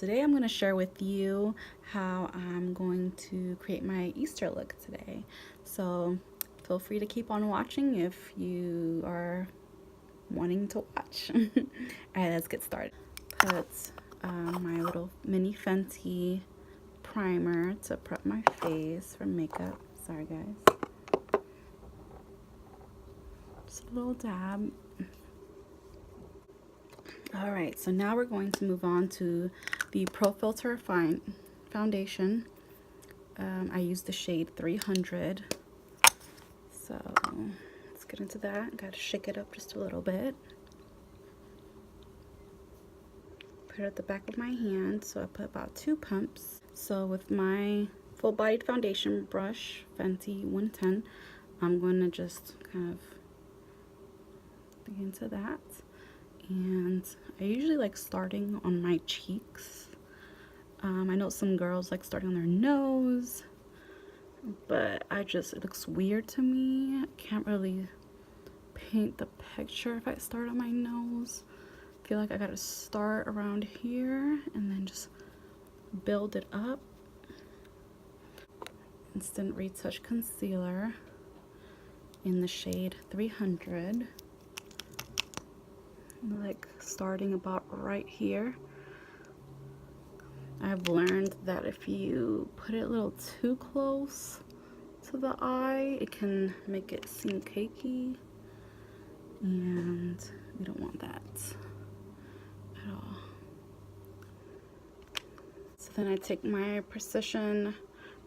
today I'm going to share with you how I'm going to create my Easter look today. So feel free to keep on watching if you are wanting to watch. Alright, let's get started. Put my little mini Fenty primer to prep my face for makeup. Sorry guys. Just a little dab. Alright, so now we're going to move on to the PROFILT'R foundation. I use the shade 300. So let's get into that. Gotta shake it up just a little bit. Put it at the back of my hand, so I put about 2 pumps. So with my full-bodied foundation brush, Fenty 110, I'm going to just kind of dig into that. And I usually like starting on my cheeks. I know some girls like starting on their nose, but it looks weird to me. I can't really paint the picture if I start on my nose. I feel like I gotta start around here and then just build it up. Instant Retouch concealer in the shade 300. Like starting about right here. I've learned that if you put it a little too close to the eye, it can make it seem cakey, and we don't want that at all. So then I take my Precision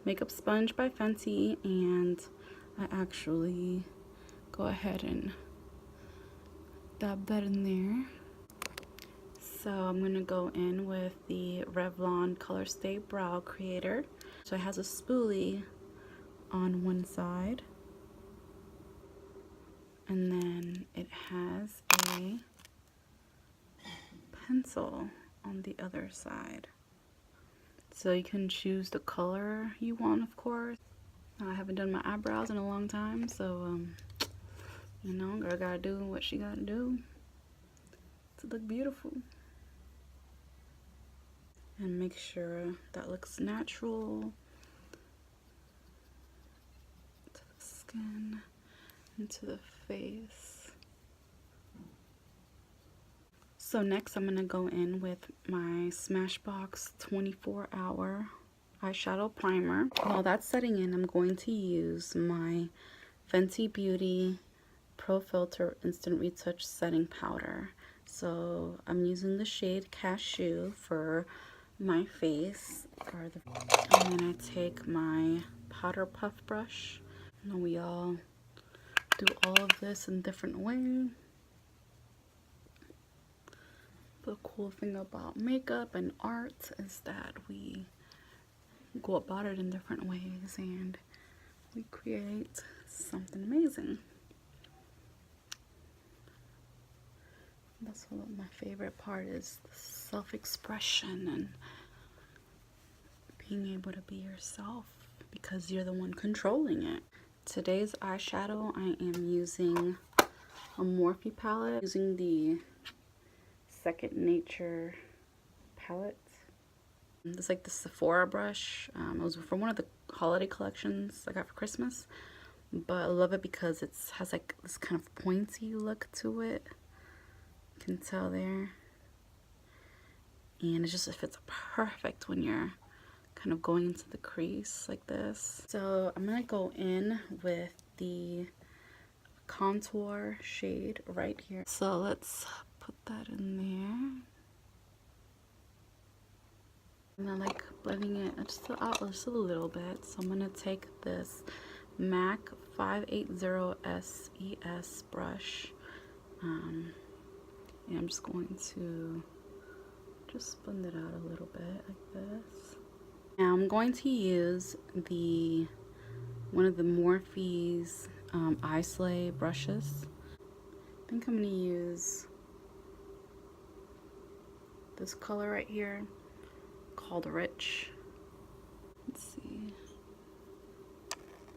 Makeup Sponge by Fenty, and I actually go ahead and dab that in there. So I'm gonna go in with the Revlon Colorstay Brow Creator. So it has a spoolie on one side, and then it has a pencil on the other side. So you can choose the color you want, of course. I haven't done my eyebrows in a long time, so you know, girl gotta do what she gotta do to look beautiful. And make sure that looks natural to the skin and to the face. So next I'm gonna go in with my Smashbox 24-hour eyeshadow primer. While that's setting in, I'm going to use my Fenty Beauty PROFILT'R Instant Retouch Setting Powder. So I'm using the shade Cashew for my face, and then I take my powder puff brush. I know we all do all of this in different ways. The cool thing about makeup and art is that we go about it in different ways and we create something amazing. That's what my favorite part is, the self-expression and being able to be yourself because you're the one controlling it. Today's eyeshadow, I am using a Morphe palette, using the Second Nature palette. It's like the Sephora brush. It was from one of the holiday collections I got for Christmas, but I love it because it has like this kind of pointy look to it. You can tell there, and it fits perfect when you're kind of going into the crease like this. So I'm gonna go in with the contour shade right here. So let's put that in there, and I like blending it just a little bit. So I'm gonna take this MAC 580 SES brush, and I'm just going to just blend it out a little bit like this. Now I'm going to use one of the Morphe's Eye Slay brushes. I think I'm going to use this color right here called Rich. Let's see.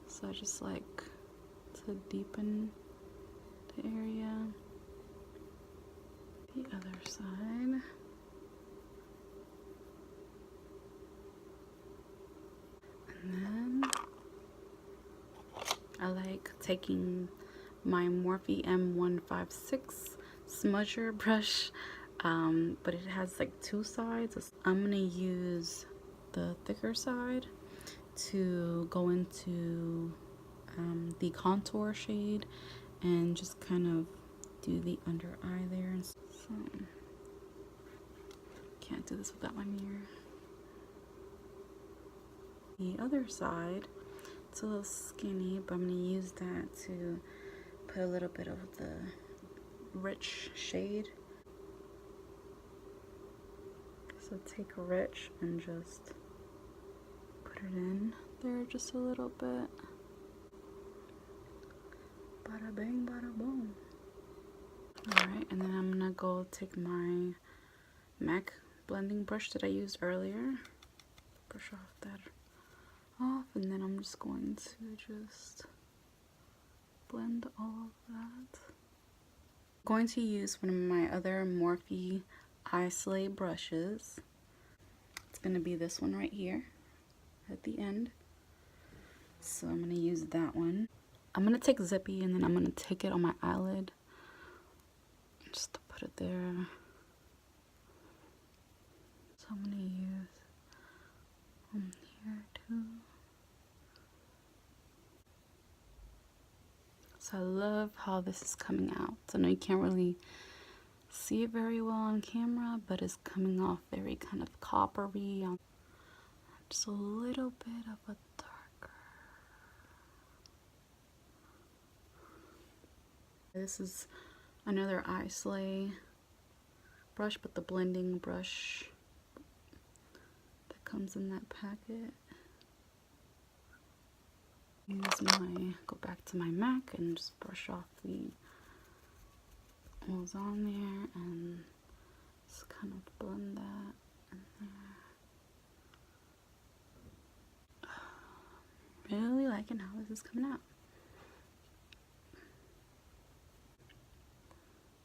So I just like to deepen the area. The other side. like taking my Morphe M156 smudger brush, but it has like two sides. I'm gonna use the thicker side to go into the contour shade and just kind of do the under eye there. So can't do this without my mirror. The other side, it's a little skinny, but I'm gonna use that to put a little bit of the rich shade. So take rich and just put it in there just a little bit. Bada bang, bada boom. Alright, and then I'm gonna go take my MAC blending brush that I used earlier. Brush off that off, and then I'm just going to just blend all of that. I'm going to use one of my other Morphe Eye Slay brushes. It's going to be this one right here at the end. So I'm going to use that one. I'm going to take Zippy and then I'm going to take it on my eyelid just to put it there. So I'm going to use here too. So I love how this is coming out. So I know you can't really see it very well on camera, but it's coming off very kind of coppery. Just a little bit of a darker. This is another Eye Slay brush, but the blending brush that comes in that packet. Go back to my MAC and just brush off what was on there and just kind of blend that in there. Really liking how this is coming out.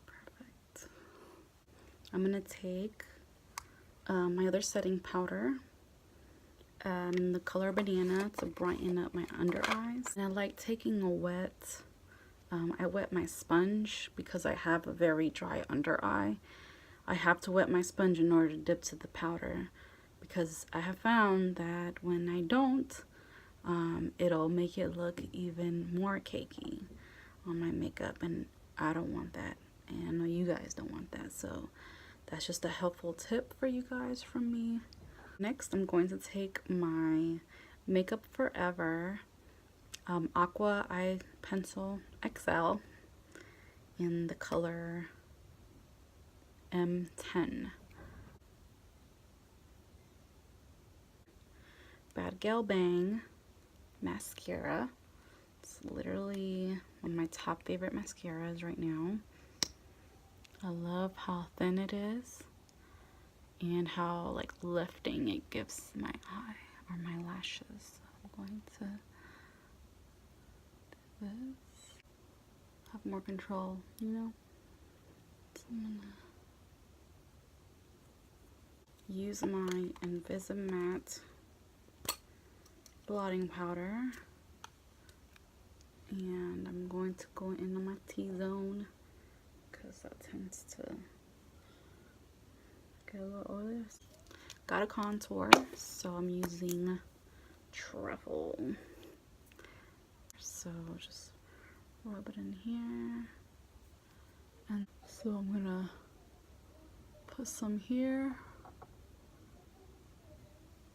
Perfect. I'm gonna take my other setting powder in the color Banana to brighten up my under eyes. And I like taking a wet, I wet my sponge because I have a very dry under eye. I have to wet my sponge in order to dip to the powder because I have found that when I don't, it'll make it look even more cakey on my makeup, and I don't want that, and I know you guys don't want that, so that's just a helpful tip for you guys from me. Next, I'm going to take my Makeup Forever Aqua Eye Pencil XL in the color M10. Bad Gal Bang mascara. It's literally one of my top favorite mascaras right now. I love how thin it is and how like lifting it gives my eye or my lashes. So I'm going to do this. Have more control, you know? So I'm gonna use my Invisimatte blotting powder, and I'm going to go into my T-zone because that tends to get a little oily. Got a contour, so I'm using Truffle. So just rub it in here, and so I'm gonna put some here,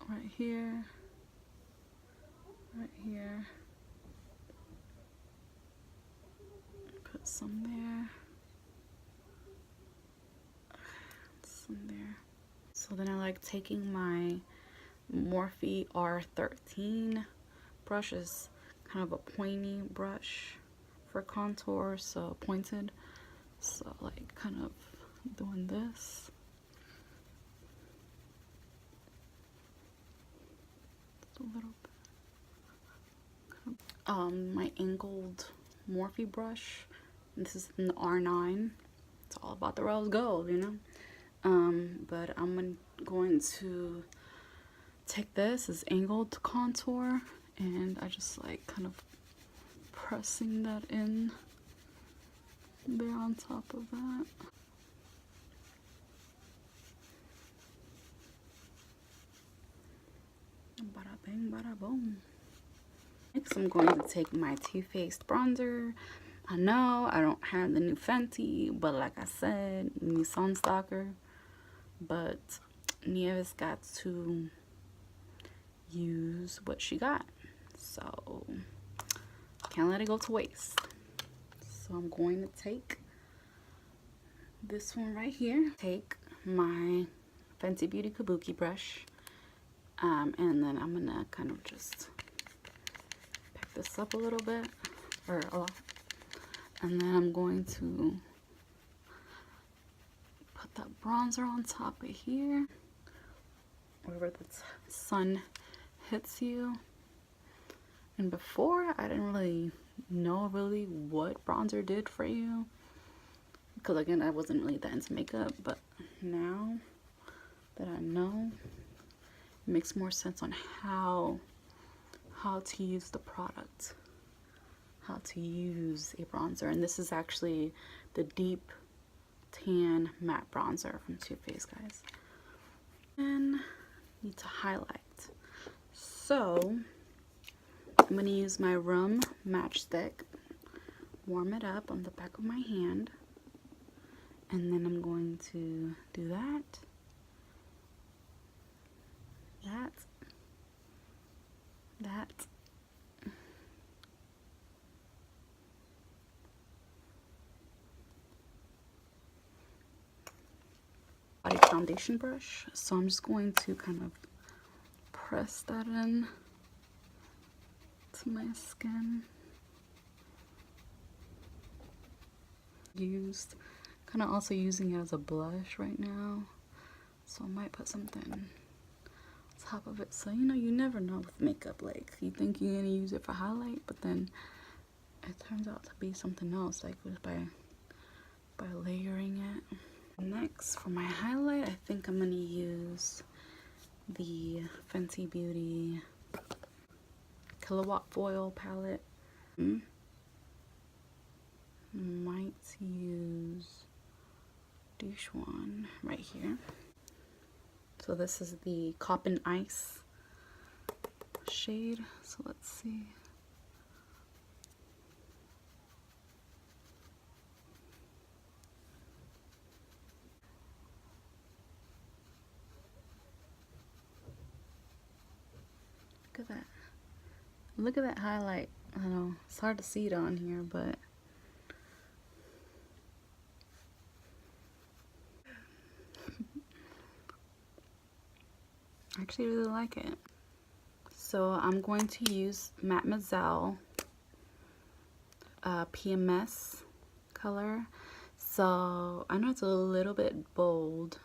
right here, right here, put some there, some there. So then I like taking my Morphe R13 brush. Is kind of a pointy brush for contour, so pointed. So like kind of doing this. Just a little bit. My angled Morphe brush. This is in the R9. It's all about the rose gold, you know. But I'm going to take this as angled contour, and I just like kind of pressing that in there on top of that. Bada bang, bada boom. Next, I'm going to take my Too Faced bronzer. I know I don't have the new Fenty, but like I said, new Sunstalker. But Nieves got to use what she got, so can't let it go to waste. So I'm going to take this one right here. Take my Fenty Beauty Kabuki brush, and then I'm gonna kind of just pick this up a little bit, or a lot, and then I'm going to put that bronzer on top of here, wherever the sun hits you. And before, I didn't really know what bronzer did for you, because again, I wasn't really that into makeup. But now that I know, it makes more sense on how to use the product, how to use a bronzer. And this is actually the Deep Tan Matte Bronzer from Too Faced, guys. And need to highlight. So I'm going to use my Rum matchstick, warm it up on the back of my hand, and then I'm going to do that, body foundation brush. So I'm just going to kind of press that in to my skin. Kind of also using it as a blush right now, so I might put something on top of it. So you know, you never know with makeup, like you think you're gonna use it for highlight, but then it turns out to be something else, like by layering it. Next, for my highlight, I think I'm gonna use the Fenty Beauty Killawatt Foil palette. Might use this one right here. So this is the Coppin Ice shade. So let's see. Look at that. Look at that highlight. I know it's hard to see it on here, but I actually really like it. So I'm going to use Mademoiselle PMS color. So I know it's a little bit bold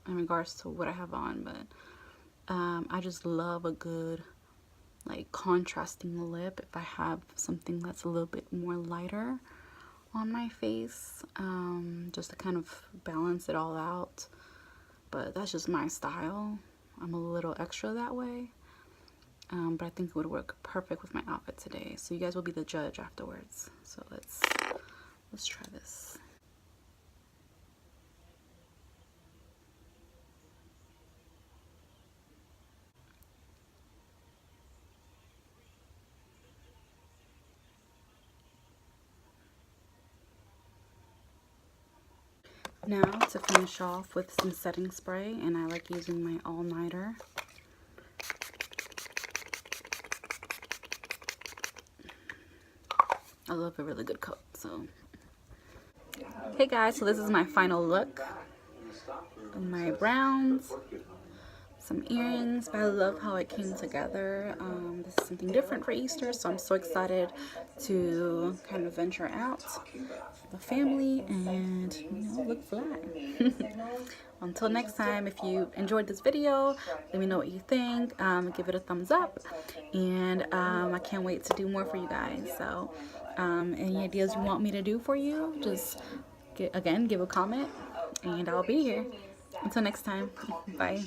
in regards to what I have on, but I just love a good like contrasting lip if I have something that's a little bit more lighter on my face, just to kind of balance it all out. But that's just my style. I'm a little extra that way, but I think it would work perfect with my outfit today. So you guys will be the judge afterwards. So let's try this. Now to finish off with some setting spray, and I like using my all-nighter. I love a really good coat. So hey guys, so this is my final look. My browns, some earrings, but I love how it came together. This is something different for Easter, so I'm so excited to kind of venture out with the family and, you know, look fly. Until next time, if you enjoyed this video, let me know what you think. Give it a thumbs up, and I can't wait to do more for you guys. So any ideas you want me to do for you, just give a comment and I'll be here. Until next time, bye.